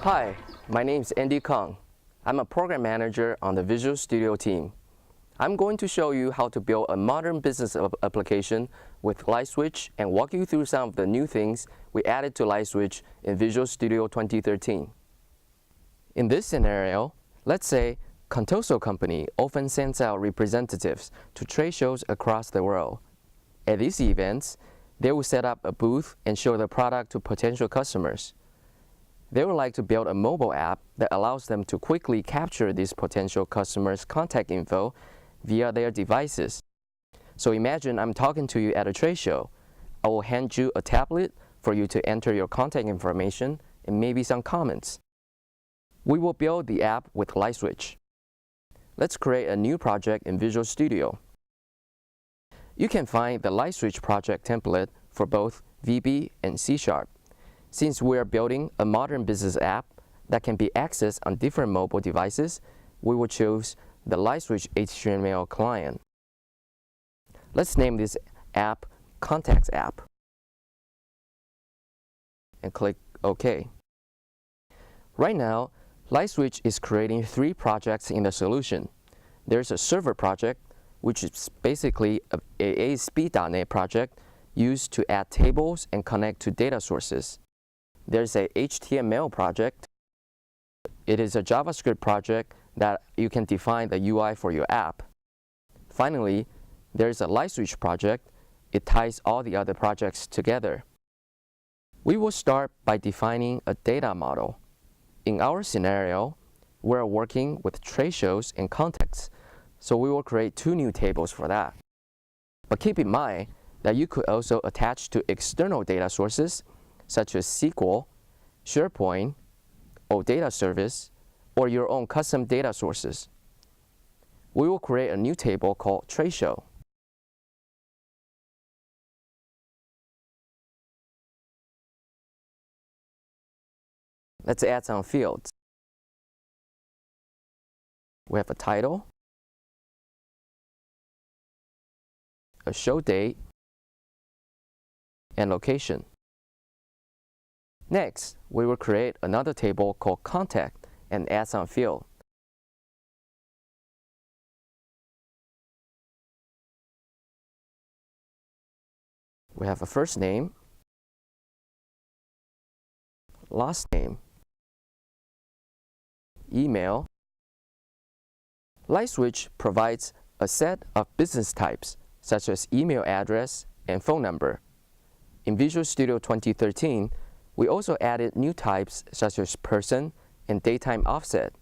Hi, my name is Andy Kong. I'm a program manager on the Visual Studio team. I'm going to show you how to build a modern business application with LightSwitch and walk you through some of the new things we added to LightSwitch in Visual Studio 2013. In this scenario, let's say Contoso Company often sends out representatives to trade shows across the world. At these events, they will set up a booth and show the product to potential customers. They would like to build a mobile app that allows them to quickly capture these potential customers' contact info via their devices. So imagine I'm talking to you at a trade show. I will hand you a tablet for you to enter your contact information and maybe some comments. We will build the app with LightSwitch. Let's create a new project in Visual Studio. You can find the LightSwitch project template for both VB and C#. Since we are building a modern business app that can be accessed on different mobile devices, we will choose the LightSwitch HTML client. Let's name this app Contacts App and click OK. Right now, LightSwitch is creating 3 projects in the solution. There's a server project, which is basically an ASP.NET project used to add tables and connect to data sources. There's a HTML project. It is a JavaScript project that you can define the UI for your app. Finally, there's a LightSwitch project. It ties all the other projects together. We will start by defining a data model. In our scenario, we're working with trade shows and contacts, so we will create 2 new tables for that. But keep in mind that you could also attach to external data sources such as SQL, SharePoint, OData service, or your own custom data sources. We will create a new table called Trade Show. Let's add some fields. We have a title, a show date, and location. Next, we will create another table called Contact and add some field. We have a first name, last name, email. LightSwitch provides a set of business types, such as email address and phone number. In Visual Studio 2013, we also added new types such as person and datetime offset.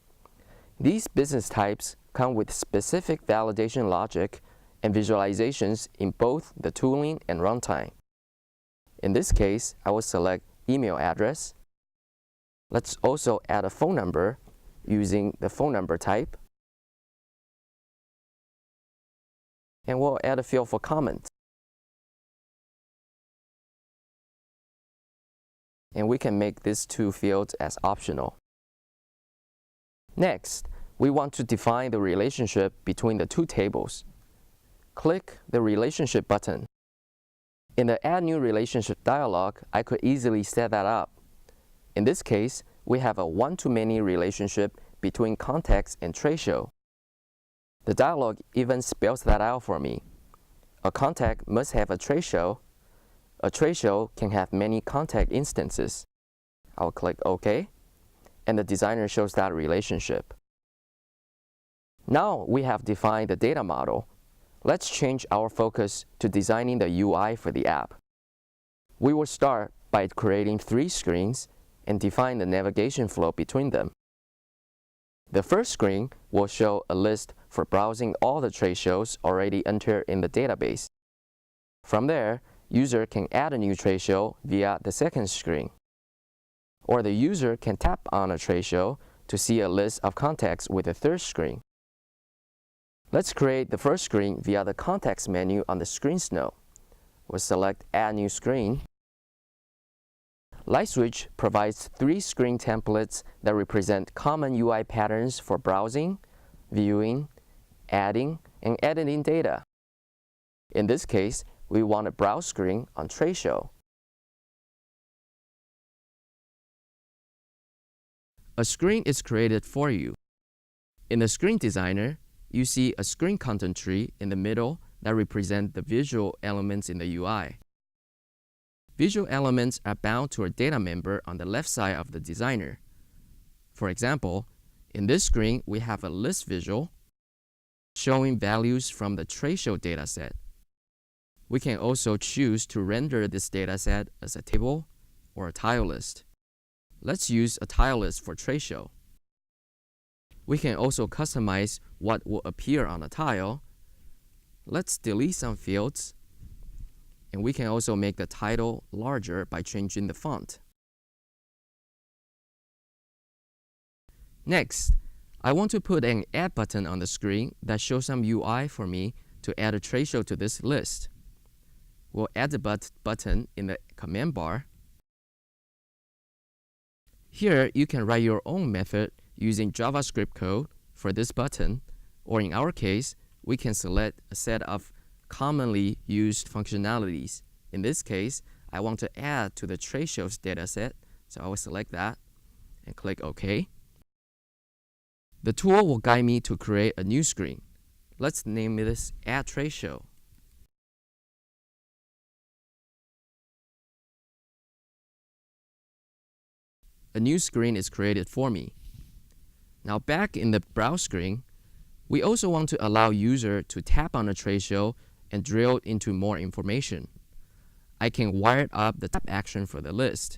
These business types come with specific validation logic and visualizations in both the tooling and runtime. In this case, I will select email address. Let's also add a phone number using the phone number type. And we'll add a field for comment. And we can make these 2 fields as optional. Next, we want to define the relationship between the 2 tables. Click the Relationship button. In the Add New Relationship dialog, I could easily set that up. In this case, we have a one-to-many relationship between contacts and trade show. The dialog even spells that out for me. A contact must have a trade show. A trade show can have many contact instances. I'll click OK, and the designer shows that relationship. Now we have defined the data model. Let's change our focus to designing the UI for the app. We will start by creating 3 screens and define the navigation flow between them. The first screen will show a list for browsing all the trade shows already entered in the database. From there, user can add a new trade show via the second screen. Or the user can tap on a trade show to see a list of contacts with the third screen. Let's create the first screen via the Context menu on the Screens node. We'll select Add New Screen. LightSwitch provides 3 screen templates that represent common UI patterns for browsing, viewing, adding, and editing data. In this case, we want a browse screen on trade show. a screen is created for you. In the Screen Designer, you see a screen content tree in the middle that represent the visual elements in the UI. Visual elements are bound to a data member on the left side of the designer. For example, in this screen, we have a list visual showing values from the trade show dataset. We can also choose to render this dataset as a table or a tile list. Let's use a tile list for trade show. We can also customize what will appear on a tile. Let's delete some fields, and we can also make the title larger by changing the font. Next, I want to put an Add button on the screen that shows some UI for me to add a trade show to this list. We'll add the button in the command bar. Here, you can write your own method using JavaScript code for this button, or in our case, we can select a set of commonly used functionalities. In this case, I want to add to the trade shows dataset, so I will select that and click OK. The tool will guide me to create a new screen. Let's name this Add Trade Show. A new screen is created for me. Now back in the Browse screen, we also want to allow user to tap on a trade show and drill into more information. I can wire up the tap action for the list.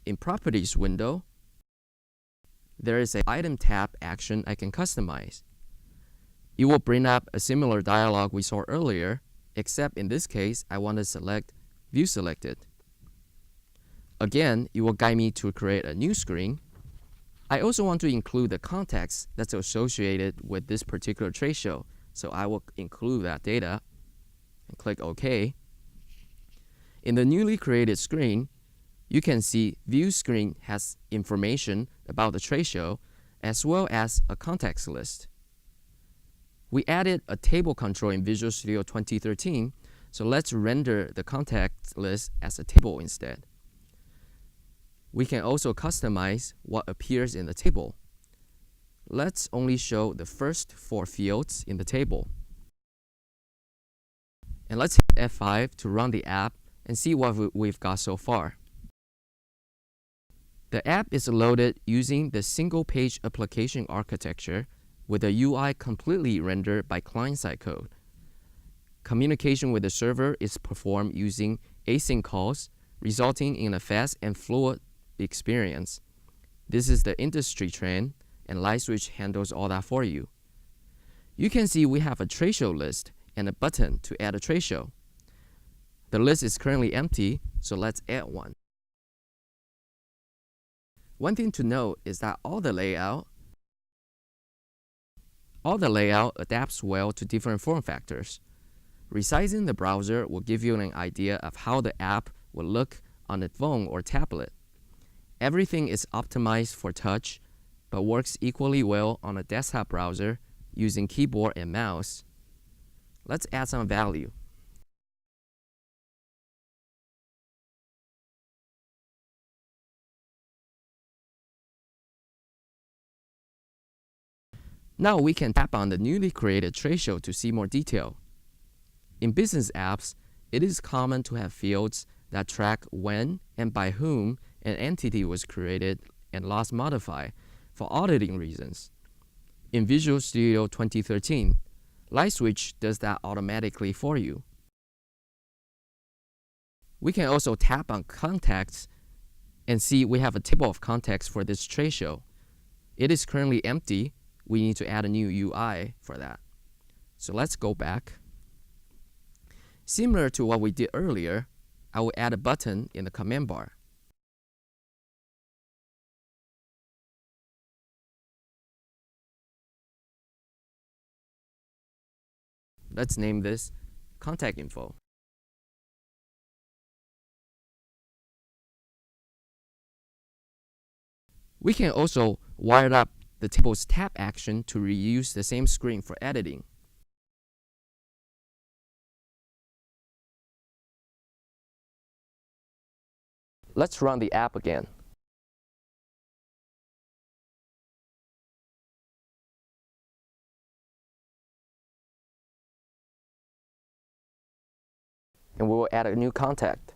In Properties window, there is an item tap action I can customize. It will bring up a similar dialog we saw earlier, except in this case, I want to select View Selected. Again, it will guide me to create a new screen. I also want to include the context that's associated with this particular trade show, so I will include that data and click OK. In the newly created screen, you can see View Screen has information about the trade show as well as a context list. We added a table control in Visual Studio 2013, so let's render the context list as a table instead. We can also customize what appears in the table. Let's only show the first 4 fields in the table. And let's hit F5 to run the app and see what we've got so far. The app is loaded using the single-page application architecture with the UI completely rendered by client-side code. Communication with the server is performed using async calls, resulting in a fast and fluid experience. This is the industry trend, and LightSwitch handles all that for you. You can see we have a trade show list and a button to add a trade show. The list is currently empty, so let's add one. One thing to note is that all the layout adapts well to different form factors. Resizing the browser will give you an idea of how the app will look on a phone or tablet. Everything is optimized for touch, but works equally well on a desktop browser using keyboard and mouse. Let's add some value. Now we can tap on the newly created trade show to see more detail. In business apps, it is common to have fields that track when and by whom an entity was created and last modified for auditing reasons. In Visual Studio 2013, LightSwitch does that automatically for you. We can also tap on Contacts and see we have a table of contacts for this trade show. It is currently empty. We need to add a new UI for that. So let's go back. Similar to what we did earlier, I will add a button in the command bar. Let's name this Contact Info. We can also wire up the table's tap action to reuse the same screen for editing. Let's run the app again. and we will add a new contact.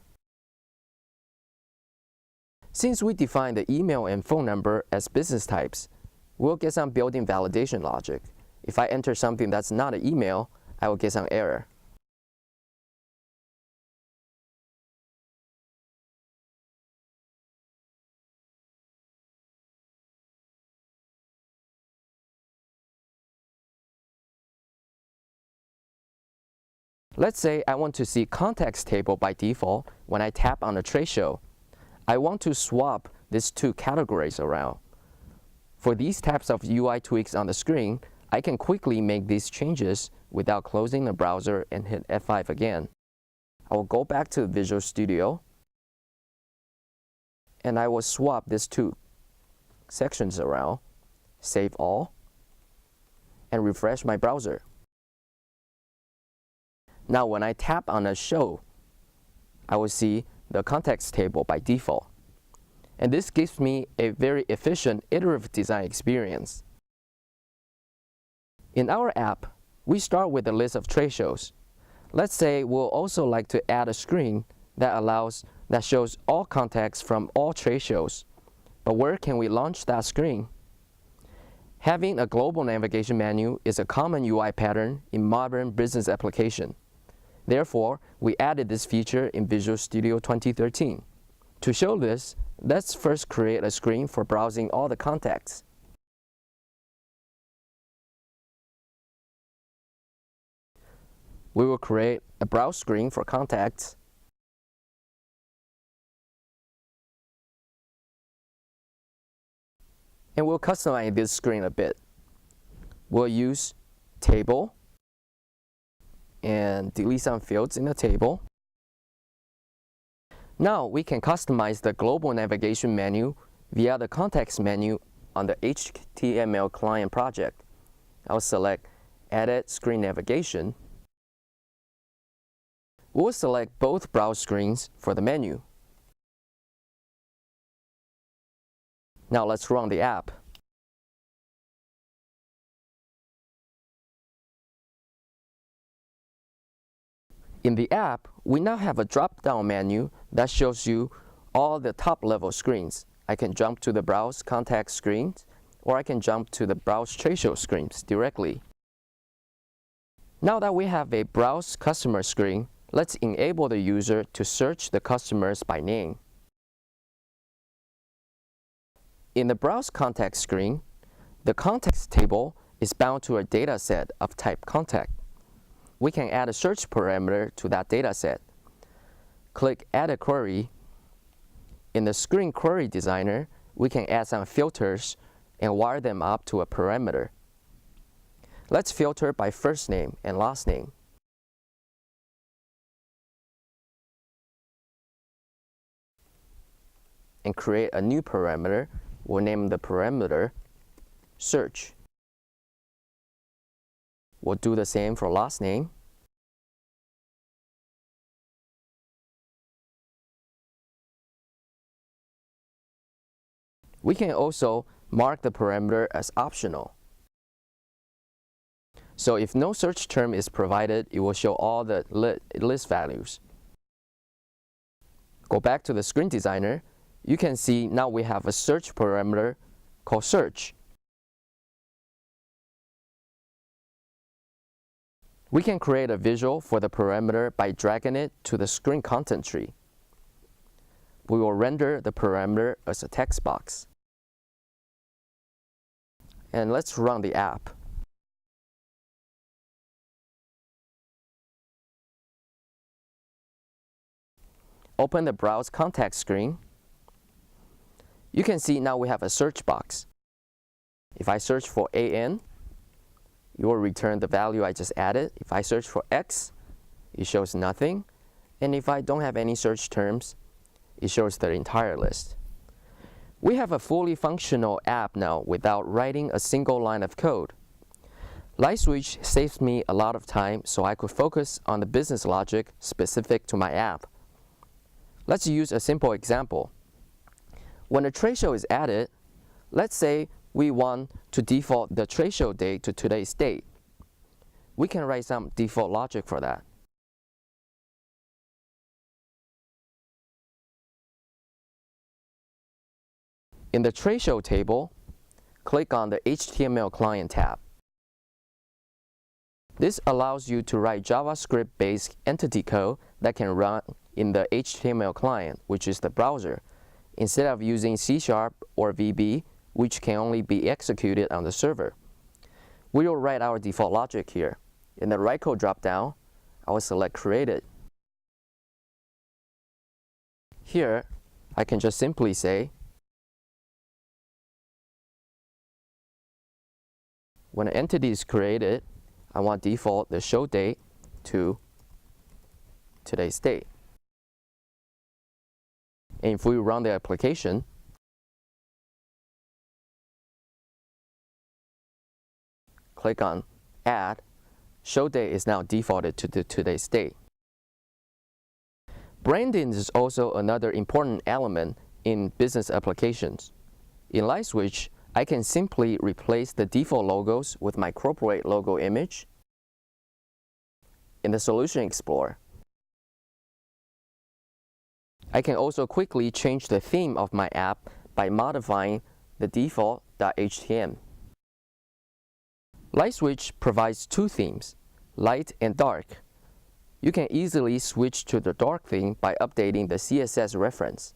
Since we define the email and phone number as business types, we'll get some built-in validation logic. If I enter something that's not an email, I will get some error. Let's say I want to see contacts table by default when I tap on a trade show. I want to swap these two categories around. For these types of UI tweaks on the screen, I can quickly make these changes without closing the browser and hit F5 again. I will go back to Visual Studio, and I will swap these two sections around, save all, and refresh my browser. Now when I tap on a show, I will see the contacts table by default. And this gives me a very efficient iterative design experience. In our app, we start with a list of trade shows. Let's say we'll also like to add a screen that shows all contacts from all trade shows. But where can we launch that screen? Having a global navigation menu is a common UI pattern in modern business application. Therefore, we added this feature in Visual Studio 2013. To show this, let's first create a screen for browsing all the contacts. We will create a browse screen for contacts. And we'll customize this screen a bit. We'll use table and delete some fields in the table. Now we can customize the global navigation menu via the context menu on the HTML client project. I'll select Edit Screen Navigation. We'll select both browse screens for the menu. Now let's run the app. In the app, we now have a drop-down menu that shows you all the top-level screens. I can jump to the Browse Contact screens, or I can jump to the Browse Trade Show screens directly. Now that we have a Browse Customer screen, let's enable the user to search the customers by name. In the Browse Contact screen, the contacts table is bound to a data set of type contact. We can add a search parameter to that data set. Click Add a Query. In the Screen Query Designer, we can add some filters and wire them up to a parameter. Let's filter by first name and last name. And create a new parameter. We'll name the parameter Search. We'll do the same for last name. We can also mark the parameter as optional. So if no search term is provided, it will show all the list values. Go back to the Screen Designer. You can see now we have a search parameter called Search. We can create a visual for the parameter by dragging it to the screen content tree. We will render the parameter as a text box. And let's run the app. Open the Browse Contact screen. You can see now we have a search box. If I search for AN, it will return the value I just added. If I search for X, it shows nothing. And if I don't have any search terms, it shows the entire list. We have a fully functional app now without writing a single line of code. LightSwitch saves me a lot of time so I could focus on the business logic specific to my app. Let's use a simple example. When a trade show is added, let's say we want to default the trade show date to today's date. We can write some default logic for that. In the trade show table, click on the HTML client tab. This allows you to write JavaScript-based entity code that can run in the HTML client, which is the browser, instead of using C# or VB, which can only be executed on the server. We will write our default logic here. In the write code drop-down, I will select Created. Here, I can just simply say, when an entity is created, I want default the show date to today's date. And if we run the application, click on Add, show date is now defaulted to today's date. Branding is also another important element in business applications. In LightSwitch, I can simply replace the default logos with my corporate logo image in the Solution Explorer. I can also quickly change the theme of my app by modifying the default.htm. LightSwitch provides two themes, light and dark. You can easily switch to the dark theme by updating the CSS reference.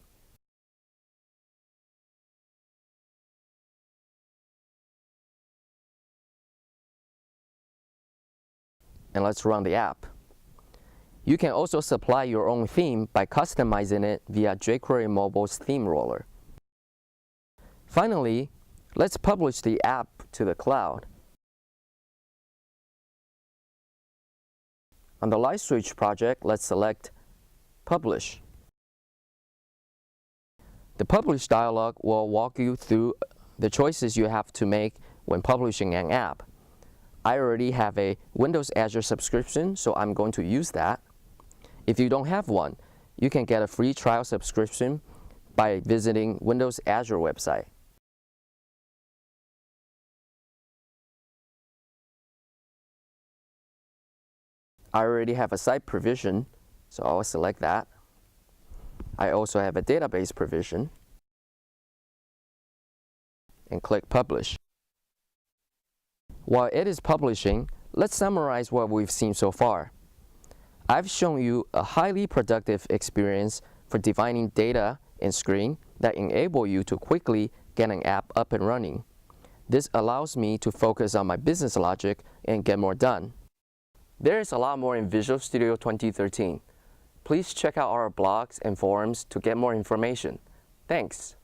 And let's run the app. You can also supply your own theme by customizing it via jQuery Mobile's theme roller. Finally, let's publish the app to the cloud. On the LightSwitch project, let's select Publish. The Publish dialog will walk you through the choices you have to make when publishing an app. I already have a Windows Azure subscription, so I'm going to use that. If you don't have one, you can get a free trial subscription by visiting Windows Azure website. I already have a site provision, so I'll select that. I also have a database provision, and click Publish. While it is publishing, let's summarize what we've seen so far. I've shown you a highly productive experience for defining data and screen that enable you to quickly get an app up and running. This allows me to focus on my business logic and get more done. There is a lot more in Visual Studio 2013. Please check out our blogs and forums to get more information. Thanks.